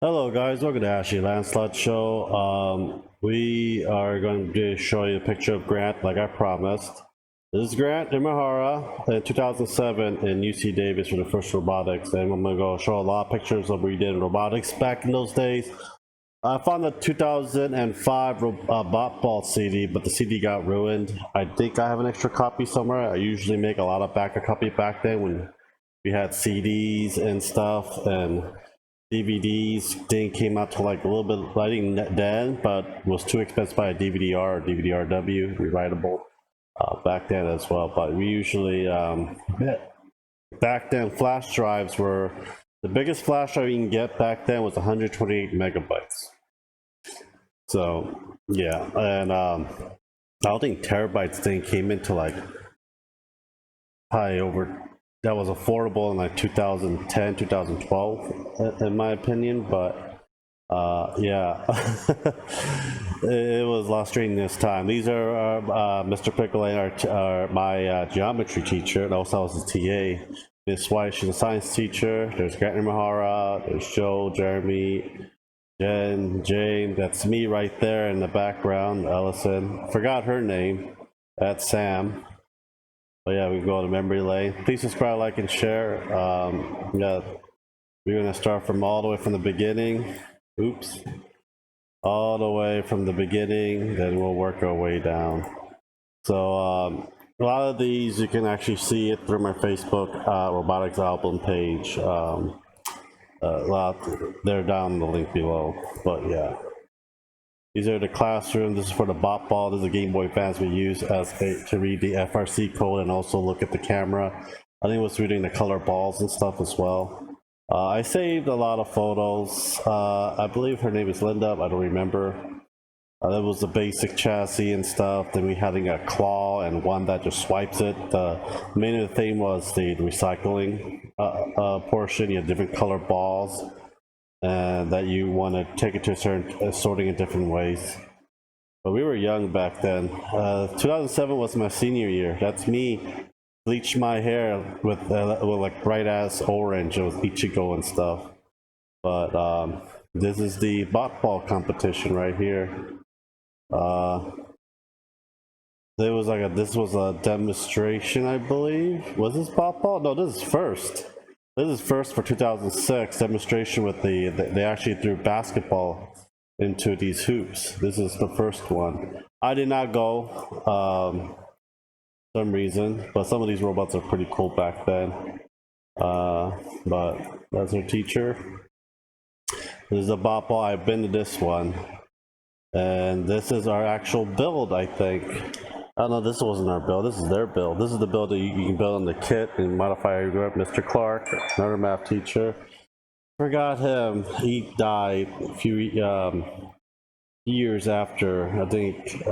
Hello guys, welcome to Ashley Lancelot Show. We are going to show you a picture of Grant like I promised. This is Grant Imahara in 2007 in UC Davis for the first robotics, and I'm going to go show a lot of pictures of what we did in robotics back in those days. I found the 2005 bot ball CD, but the CD got ruined. I think I have an extra copy somewhere. I usually make a lot of backup copy back then when we had CDs and stuff, and DVDs thing came out to like a little bit lighting then, but was too expensive by a DVD-R or DVD-RW rewritable back then as well. But we usually back then flash drives were the biggest flash drive you can get back then was 128 megabytes. So yeah, and I don't think terabytes thing came into like probably over. That was affordable in like 2010, 2012, in my opinion. But yeah, it was lost during this time. These are Mr. Pickle and my geometry teacher, and also I was a TA. Miss White, she's a science teacher. There's Grant Imahara, there's Joe, Jeremy, Jen, Jane. That's me right there in the background. Ellison, forgot her name. That's Sam. But yeah, we go to memory lane. Please subscribe, like, and share. Yeah, we're gonna start from all the way from the beginning. Oops. All the way from the beginning, then we'll work our way down. So a lot of these you can actually see it through my Facebook robotics album page. They're down the link below. But yeah. These are the classroom. This is for the bot ball. This is the Game Boy Advance we use as to read the FRC code and also look at the camera. I think it was reading the color balls and stuff as well. I saved a lot of photos. I believe her name is Linda. I don't remember. That was the basic chassis and stuff. Then we had a claw and one that just swipes it. The main thing was the recycling portion. You have different color balls. And that you want to take it to a certain sorting in different ways. But we were young back then. 2007 was my senior year. That's me bleached my hair with like bright ass orange. It was Ichigo and stuff. But this is the bot ball competition right here. There was this was a demonstration, I believe. Was this bot ball? No, this is first. This is first for 2006 demonstration with they actually threw basketball into these hoops. This is the first one. I did not go, some reason, but some of these robots are pretty cool back then. But that's our teacher. This is a bot ball. I've been to this one, and this is our actual build, I think. Oh no, this wasn't our build. This is their build. This is the build that you can build in the kit and modify your Mr. Clark, another math teacher. Forgot him. He died a few years after, I think.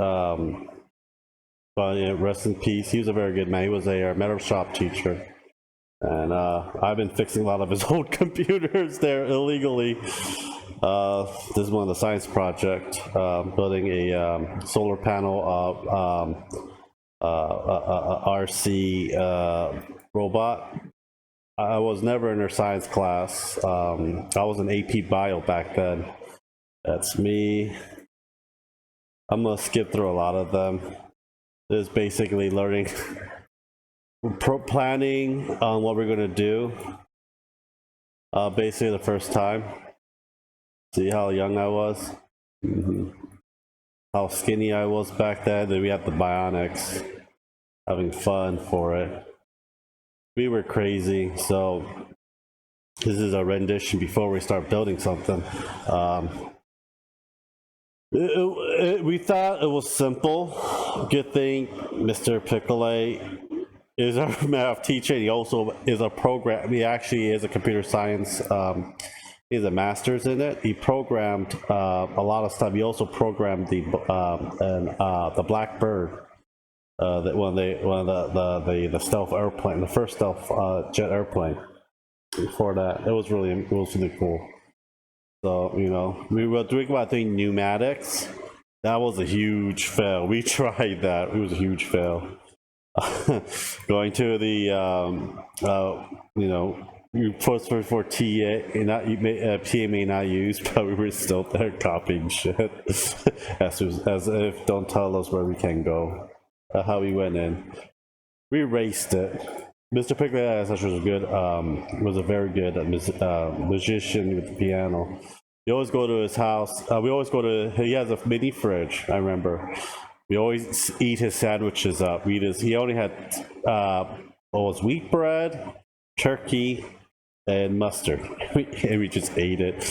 But yeah, rest in peace. He was a very good man. He was a metal shop teacher. And I've been fixing a lot of his old computers there illegally. This is one of the science project, building a solar panel RC robot. I was never in her science class. I was in AP Bio back then. That's me. I'm gonna skip through a lot of them. It's basically learning, planning on what we're gonna do. Basically the first time. See how young I was? How skinny I was back then. Then we had the bionics. Having fun for it. We were crazy, so this is a rendition before we start building something. We thought it was simple. Good thing Mr. Pickle is our math teacher. He also is a program. He actually is a computer science. He has a master's in it. He programmed a lot of stuff. He also programmed the Blackbird, the stealth airplane, the first stealth jet airplane. Before that, it was really cool. So we were doing pneumatics. That was a huge fail. We tried that. It was a huge fail. Going to the We posted for TA, and not TA may not use, but we were still there copying shit, as if don't tell us where we can go. How we went in, we raced it. Mr. Pickle was good. Was a very good musician with the piano. We always go to his house. We always go to. He has a mini fridge. I remember. We always eat his sandwiches up. He only had what was wheat bread, turkey, and mustard. And we just ate it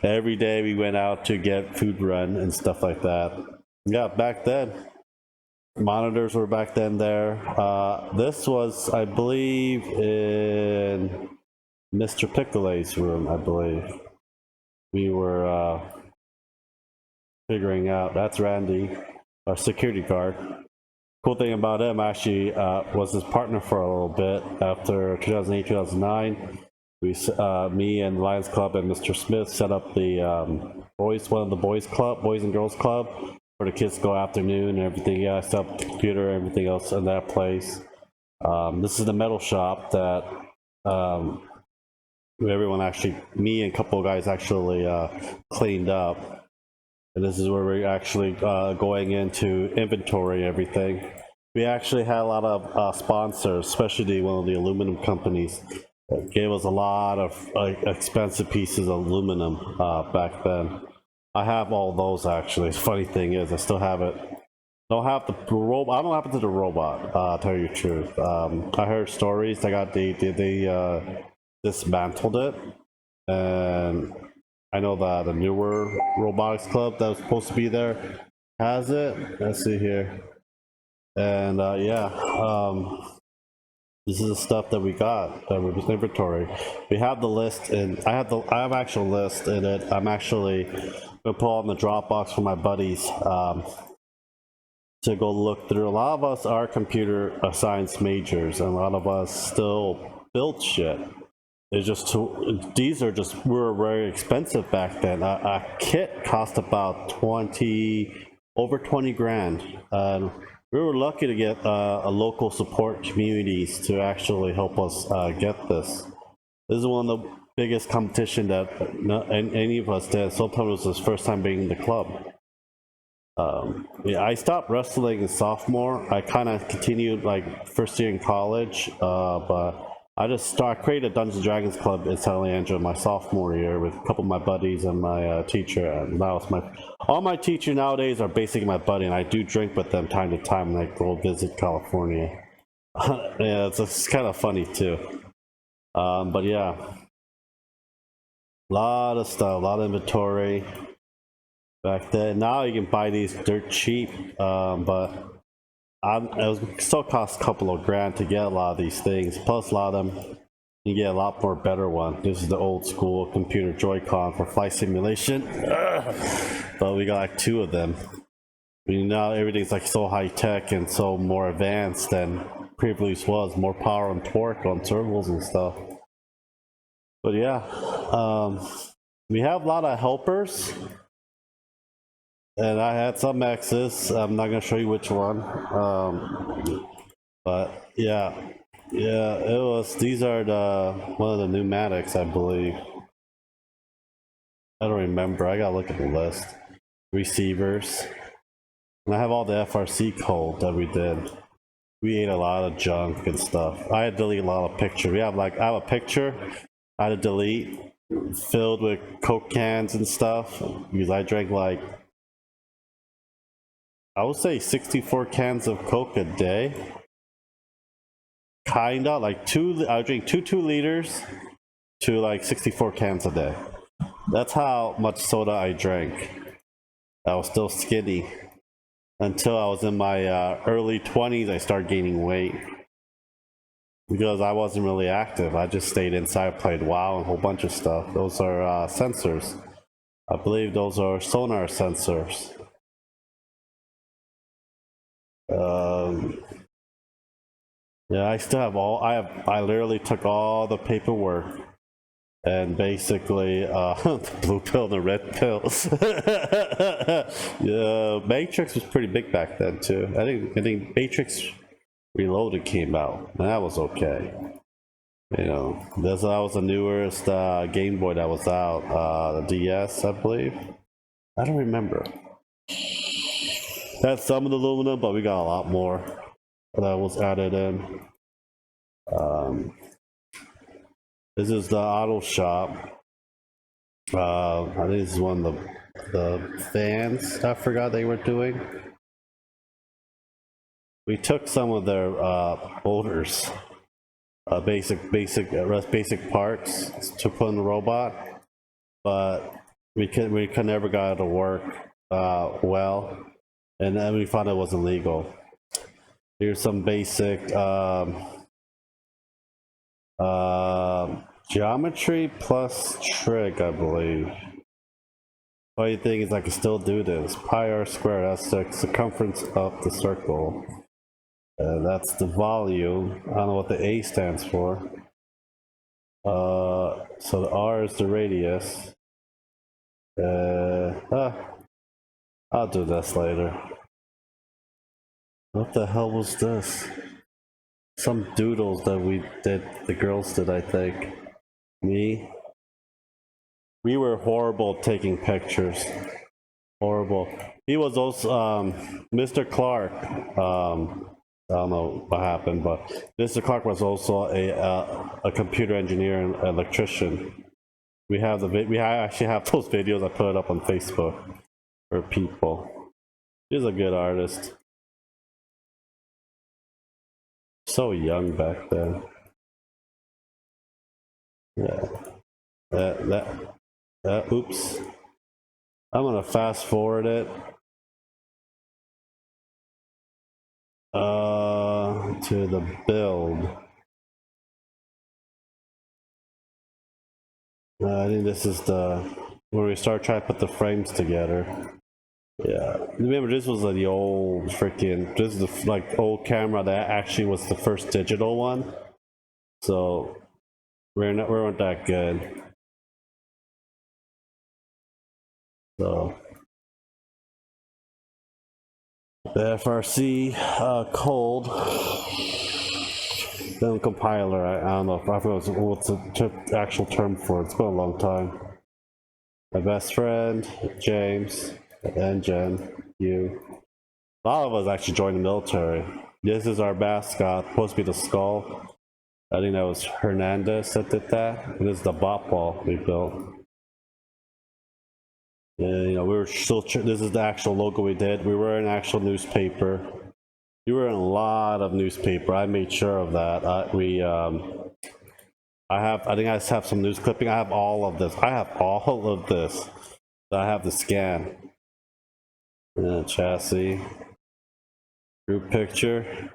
every day. We went out to get food run and stuff like that. Yeah, back then monitors were back then there. This was, I believe, in Mr. Pickle's room. I believe we were figuring out. That's Randy, our security guard. Cool thing about him, actually, was his partner for a little bit. After 2008, 2009, me and Lions Club and Mr. Smith set up the one of the boys and girls club, where the kids go afternoon and everything. Yeah, I set up the computer and everything else in that place. This is the metal shop that everyone actually, me and a couple of guys actually cleaned up. And this is where we're actually going into inventory and everything. We actually had a lot of sponsors, especially one of the aluminum companies that gave us a lot of expensive pieces of aluminum back then. I have all those actually. The funny thing is I still have it. Don't have the robot. I don't know what happened to the robot, tell you the truth. I heard stories that they dismantled it, and I know that the newer Robotics Club that was supposed to be there has it. Let's see here. And this is the stuff that we got that was inventory. We have the list, and I have actual list in it. I'm actually gonna pull on the Dropbox for my buddies to go look through. A lot of us are computer science majors, and a lot of us still build shit. It's just were very expensive back then. A kit cost about over 20 grand. We were lucky to get a local support communities to actually help us get this. This is one of the biggest competition that any of us did. Sometimes it was his first time being in the club. Yeah, I stopped wrestling in sophomore. I kind of continued like first year in college, but I created a Dungeons & Dragons club in San Leandro my sophomore year with a couple of my buddies and my teacher. And that was all my teachers nowadays are basically my buddy, and I do drink with them time to time when I go visit California. Yeah, it's kind of funny too. But yeah, a lot of stuff, a lot of inventory back then. Now you can buy these dirt cheap, but it still costs a couple of grand to get a lot of these things. Plus, a lot of them you get a lot more better one. This is the old school computer Joy-Con for flight simulation. But we got like 2 of them. I mean, now everything's like so high tech and so more advanced than previously was. More power and torque on servos and stuff. But yeah, we have a lot of helpers. And I had some X's. I'm not gonna show you which one. But yeah, it was. These are one of the pneumatics, I believe. I don't remember. I gotta look at the list. Receivers. And I have all the FRC code that we did. We ate a lot of junk and stuff. I had to delete a lot of pictures. I have a picture I had to delete filled with Coke cans and stuff because I drank like, I would say 64 cans of Coke a day. Kinda like I drink 2 liters to like 64 cans a day. That's how much soda I drank. I was still skinny until I was in my early 20s. I started gaining weight because I wasn't really active. I just stayed inside, played WoW and a whole bunch of stuff. Those are sensors. I believe those are sonar sensors. Yeah, I still have I literally took all the paperwork and basically the blue pill and the red pill. Yeah, Matrix was pretty big back then too. I think Matrix Reloaded came out, and that was okay. You know, that was the newest Game Boy that was out, the DS, I believe. I don't remember. That's some of the aluminum, but we got a lot more that was added in. This is the auto shop. I think this is one of the fans I forgot they were doing. We took some of their motors, basic parts to put in the robot, but we could never got it to work well, and then we found it wasn't legal. Here's some basic geometry plus trig, I believe. Funny thing is I can still do this. Pi r squared, that's the circumference of the circle. That's the volume. I don't know what the A stands for. So the R is the radius. I'll do this later. What the hell was this? Some doodles that the girls did, I think. Me? We were horrible at taking pictures. Horrible. He was also, Mr. Clark, I don't know what happened, but Mr. Clark was also a computer engineer and electrician. We actually have those videos. I put it up on Facebook for people. He's a good artist. So young back then. Yeah. Oops. I'm gonna fast forward it. To the build. I think this is where we start trying to put the frames together. Yeah, remember this was the old freaking. This is the old camera that actually was the first digital one. So we weren't that good. So the FRC cold. Then compiler, I don't know, I forgot what's the actual term for it. It's been a long time. My best friend, James, and Jen, you. A lot of us actually joined the military. This is our mascot, supposed to be the skull. I think that was Hernandez that did that. This is the bot ball we built. And, you know, we were still, this is the actual logo we did. We were in actual newspaper. You were in a lot of newspaper. I made sure of that. I think I just have some news clipping. I have all of this. I have the scan. Chassis. Group picture.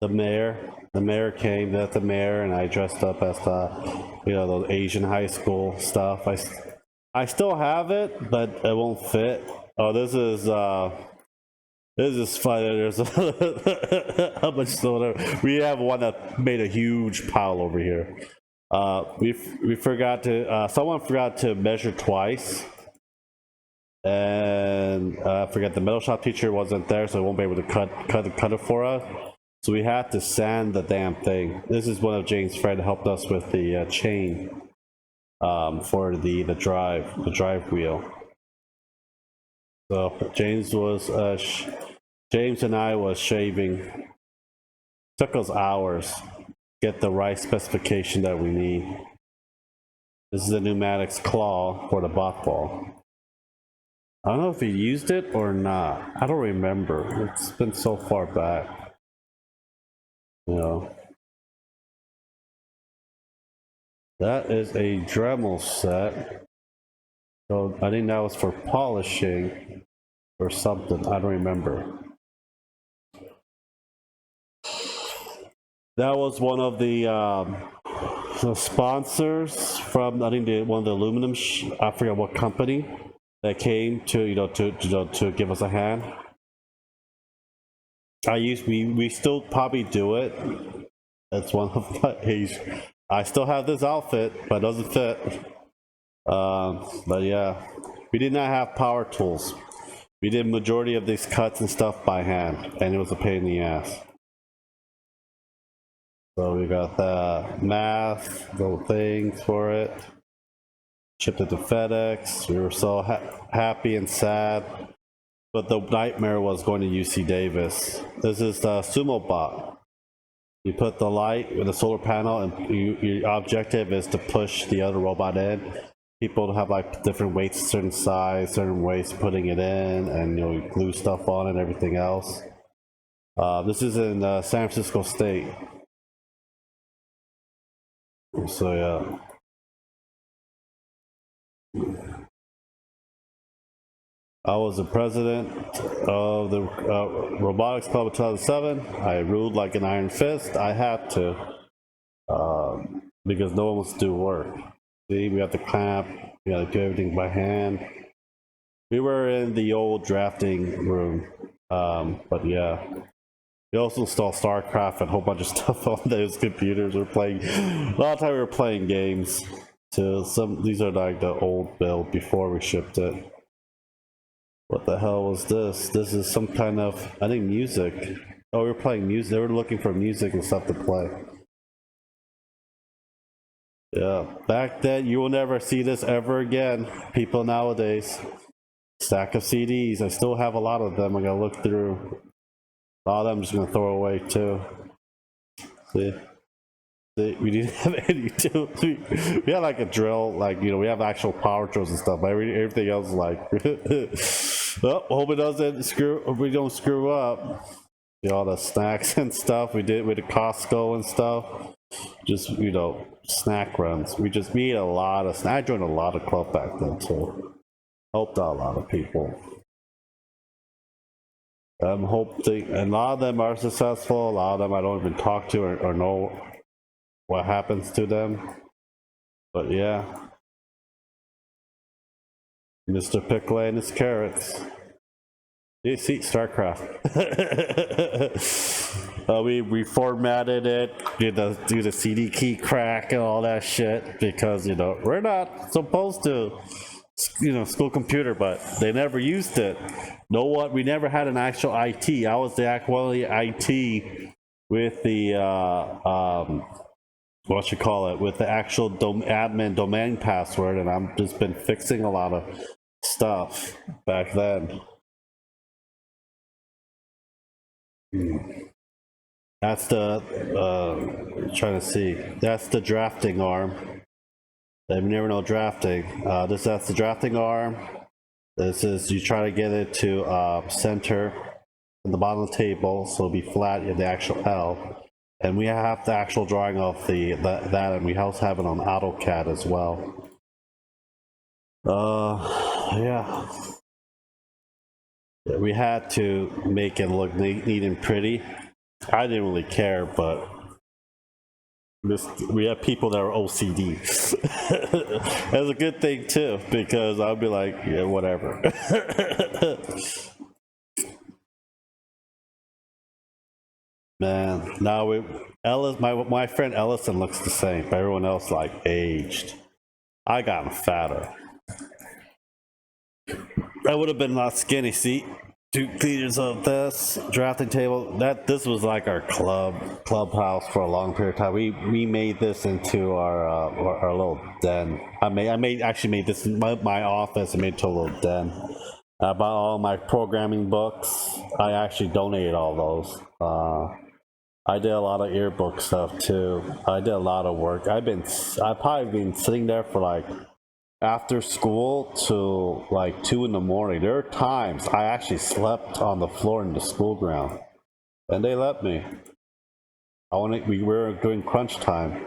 The mayor came. That's the mayor, and I dressed up as those Asian high school stuff. I still have it, but it won't fit. Oh, this is fun. There's how much soda. We have one that made a huge pile over here. We forgot to. Someone forgot to measure twice, and I forget the metal shop teacher wasn't there, so he won't be able to cut it for us. So we had to sand the damn thing. This is one of Jane's friends helped us with the chain for the drive wheel. So James and I was shaving. Took us hours to get the right specification that we need. This is a pneumatics claw for the bot ball. I don't know if he used it or not. I don't remember. It's been so far back. You know. That is a Dremel set. So I think that was for polishing or something. I don't remember. That was one of the sponsors from I think one of the aluminum. I forget what company that came to give us a hand. We still probably do it. That's one of my. I still have this outfit, but it doesn't fit. But yeah, we did not have power tools. We did majority of these cuts and stuff by hand, and it was a pain in the ass. So we got the math, little things for it. Shipped it to FedEx. We were so happy and sad. But the nightmare was going to UC Davis. This is the Sumo Bot. You put the light with the solar panel, and your objective is to push the other robot in. People have like different weights, certain size, certain ways putting it in, and you glue stuff on it and everything else. This is in San Francisco State. So yeah. I was the president of the Robotics Club in 2007. I ruled like an iron fist. I had to, because no one wants to do work. See, we have to clamp, we got to do everything by hand. We were in the old drafting room, but yeah. We also installed StarCraft and a whole bunch of stuff on those computers. We're playing, a lot of time we were playing games. So these are like the old build before we shipped it. What the hell was this? This is some kind of, I think, music. Oh, we were playing music. They were looking for music and stuff to play. Yeah, back then, you will never see this ever again. People nowadays. Stack of CDs. I still have a lot of them. I gotta look through. A lot of them I'm just gonna throw away too. See? We didn't have any tools. We had like a drill, like, you know, we have actual power drills and stuff, but everything else is like, oh, hope it doesn't we don't screw up. You know, all the snacks and stuff we did with the Costco and stuff. Just, you know, snack runs. We ate a lot of snacks. I joined a lot of club back then too. Helped out a lot of people. I'm hoping, and a lot of them are successful. A lot of them I don't even talk to or know what happens to them. But yeah, Mr. Pickle and his carrots. You see, StarCraft. We reformatted it, do the CD key crack and all that shit because, you know, we're not supposed to, you know, school computer, but they never used it. Know what? We never had an actual IT. I was the actual IT with the what you call it, with the actual admin domain password, and I've just been fixing a lot of stuff back then. That's the trying to see. That's the drafting arm. They never know drafting. That's the drafting arm. This is, you try to get it to center in the bottom of the table, so it'll be flat in the actual L. And we have the actual drawing of that, and we also have it on AutoCAD as well. Yeah. We had to make it look neat and pretty. I didn't really care, but we have people that are OCD. That's a good thing too, because I'll be like, yeah, whatever. Man, now Ellis, my friend Ellison looks the same, but everyone else like aged. I got fatter. I would have been not skinny. See, 2 liters of this drafting table. This was like our clubhouse for a long period of time. We made this into our little den. I actually made this my office and made it to a little den. I bought all my programming books. I actually donated all those. I did a lot of earbook stuff too. I did a lot of work. I've probably been sitting there for like after school till like 2 in the morning. There are times I actually slept on the floor in the school ground, and they let me. We were doing crunch time,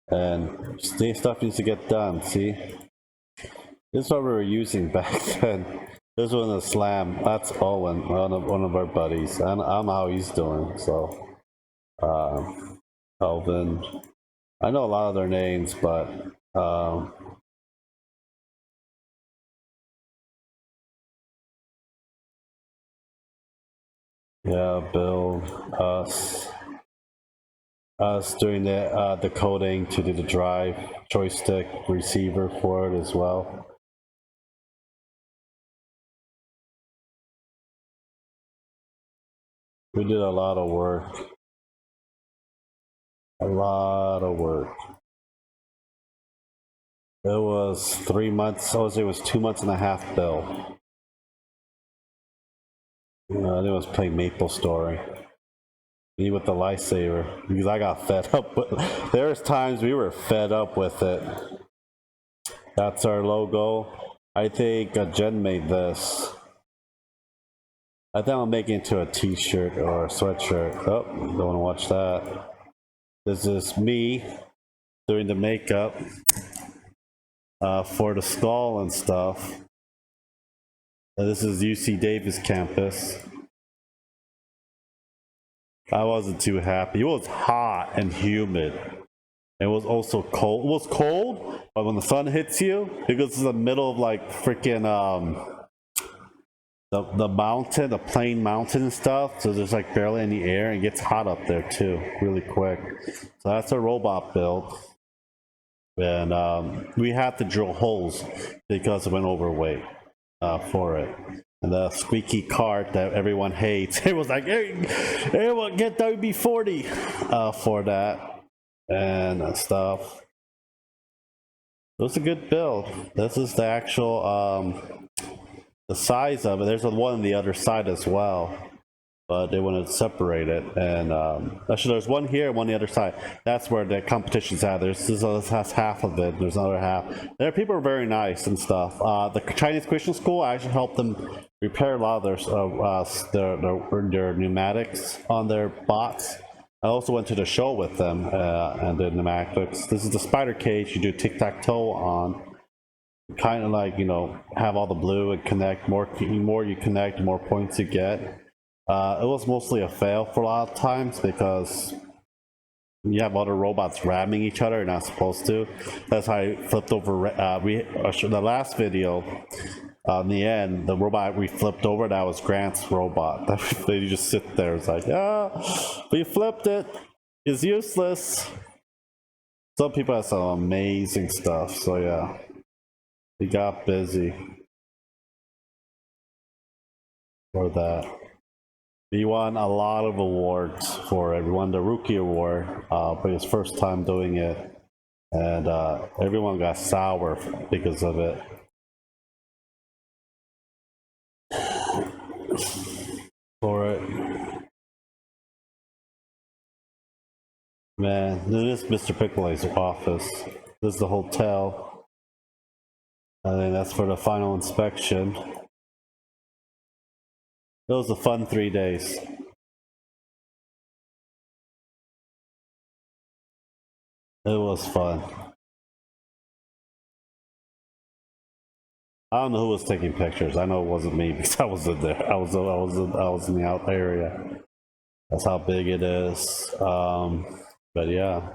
and stuff needs to get done. See, this is what we were using back then. This was a slam. That's Owen, one of our buddies. I don't know how he's doing. So, Alvin. I know a lot of their names, but yeah, Bill, us doing the coding to do the drive, joystick, receiver for it as well. We did a lot of work. A lot of work. It was 3 months. I would say it was 2 months and a half bill. I think it was playing Maple Story. Me with the lightsaber, because I got fed up with. There's times we were fed up with it. That's our logo. I think Jen made this. I think I'll make it into a t-shirt or a sweatshirt. Oh, don't want to watch that. This is me doing the makeup for the skull and stuff. And this is UC Davis campus. I wasn't too happy. It was hot and humid. It was also cold. It was cold, but when the sun hits you, because it's in the middle of like freaking the mountain, the plain mountain and stuff, so there's like barely any air, and it gets hot up there too, really quick. So that's a robot build. And we had to drill holes because it went overweight for it. And the squeaky cart that everyone hates, it was like, hey, everyone get WB-40 for that and stuff. It was a good build. This is the actual the size of it. There's one on the other side as well, but they wanted to separate it. And actually, there's one here and one on the other side. That's where the competition's at. This has half of it. There's another half. There, people are very nice and stuff. The Chinese Christian school, I actually helped them repair a lot of their pneumatics on their bots. I also went to the show with them and did pneumatics. This is the spider cage you do tic-tac-toe on. Kind of like, you know, have all the blue and connect. More you connect, more points you get. It was mostly a fail for a lot of times because you have other robots ramming each other. You're not supposed to. That's how I flipped over. The last video, in the end, the robot we flipped over, that was Grant's robot. You just sit there. It's like, we flipped it. It's useless. Some people have some amazing stuff. So yeah, we got busy for that. He won a lot of awards for it. We won the Rookie Award for his first time doing it. And everyone got sour because of it. For it. Man, this is Mr. Pickle's office. This is the hotel. And then that's for the final inspection. It was a fun 3 days. It was fun. I don't know who was taking pictures. I know it wasn't me because I was in there. I was in the out area. That's how big it is. But yeah.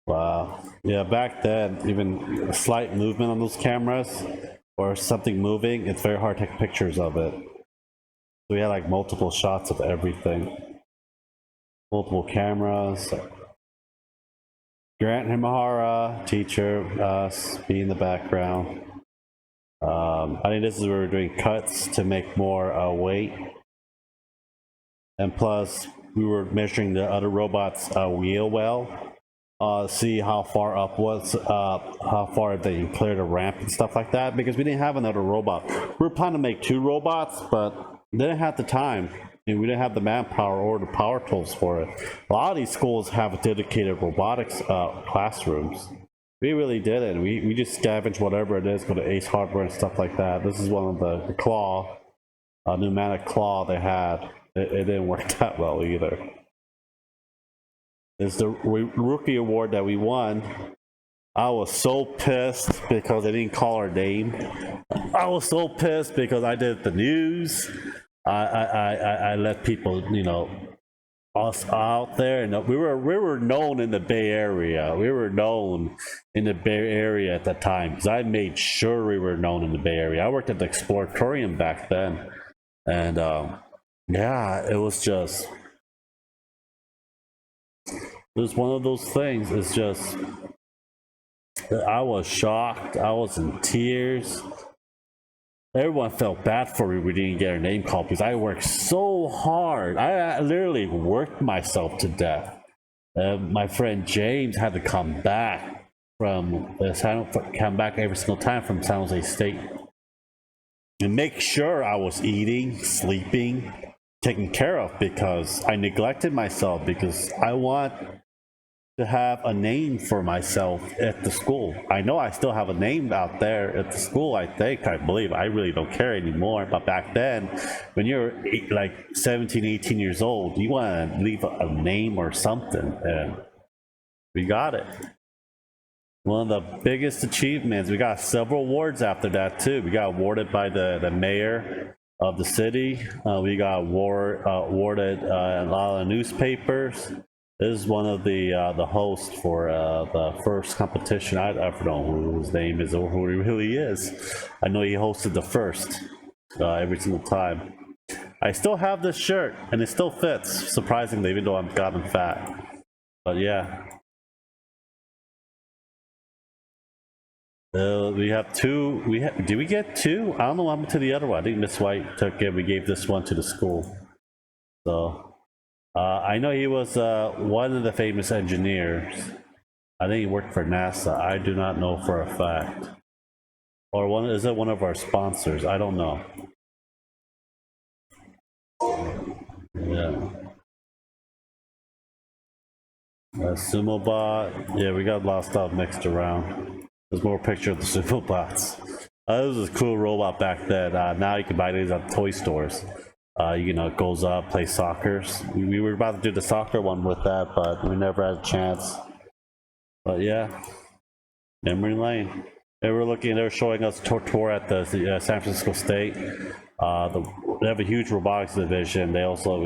Wow. Yeah, back then, even a slight movement on those cameras or something moving, it's very hard to take pictures of it. So we had like multiple shots of everything. Multiple cameras. Grant Imahara, teacher, us, be in the background. I think this is where we're doing cuts to make more weight. And plus, we were measuring the other robot's wheel well. See how far up was, how far they can clear the ramp and stuff like that, because we didn't have another robot. We were planning to make 2 robots, but didn't have the time. We didn't have the manpower or the power tools for it. A lot of these schools have dedicated robotics classrooms. We really didn't. We just scavenged whatever it is, go to Ace Hardware and stuff like that. This is one of the claw, pneumatic claw they had. It didn't work that well either. It's the Rookie Award that we won. I was so pissed because they didn't call our name. I was so pissed because I did the news. I let people, you know, us out there, and we were known in the Bay Area. We were known in the Bay Area at the time because I made sure we were known in the Bay Area. I worked at the Exploratorium back then, and yeah, it was just. It was one of those things. It's just, I was shocked. I was in tears. everyone felt bad for me. We didn't get our name called because I worked so hard. I literally worked myself to death. My friend James had to come back come back every single time from San Jose State and make sure I was eating, sleeping, taken care of, because I neglected myself, because I want to have a name for myself at the school. I know I still have a name out there at the school, I believe. I really don't care anymore, but back then, when you're like 17, 18 years old, you want to leave a name or something, and we got it. One of the biggest achievements. We got several awards after that too. We got awarded by the mayor of the city. We got awarded a lot of newspapers. This is one of the hosts for the first competition. I don't know who his name is or who he really is. I know he hosted the first every single time. I still have this shirt and it still fits, surprisingly, even though I've gotten fat. But yeah. We have two. Did we get two? I don't know what happened to the other one. I think Miss White took it. We gave this one to the school. So I know he was one of the famous engineers. I think he worked for NASA. I do not know for a fact. Or is it one of our sponsors? I don't know. Yeah. Sumo bot. Yeah, we got a lot of stuff mixed around. There's more picture of the sumo bots. This was a cool robot back then. Now you can buy these at toy stores. It goes up, plays soccer. We were about to do the soccer one with that, but we never had a chance. But yeah, memory lane. They were showing us a tour at the San Francisco State. They have a huge robotics division. They also,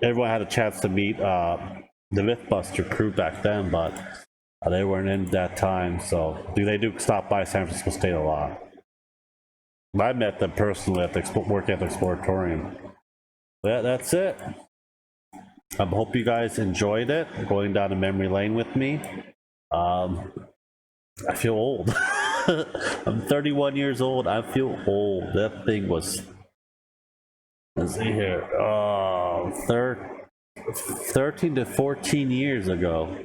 everyone had a chance to meet the Mythbuster crew back then, but they weren't in that time. So they do stop by San Francisco State a lot. I met them personally at working at the Exploratorium. Yeah, that's it. I hope you guys enjoyed it, going down a memory lane with me. I feel old. I'm 31 years old. I feel old. That thing was, let's see here, 13 to 14 years ago.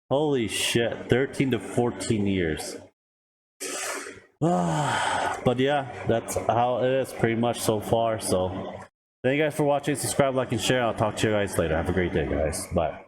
Holy shit, 13 to 14 years. But yeah, that's how it is pretty much so far. So thank you guys for watching. Subscribe, like, and share. I'll talk to you guys later. Have a great day, guys. Bye.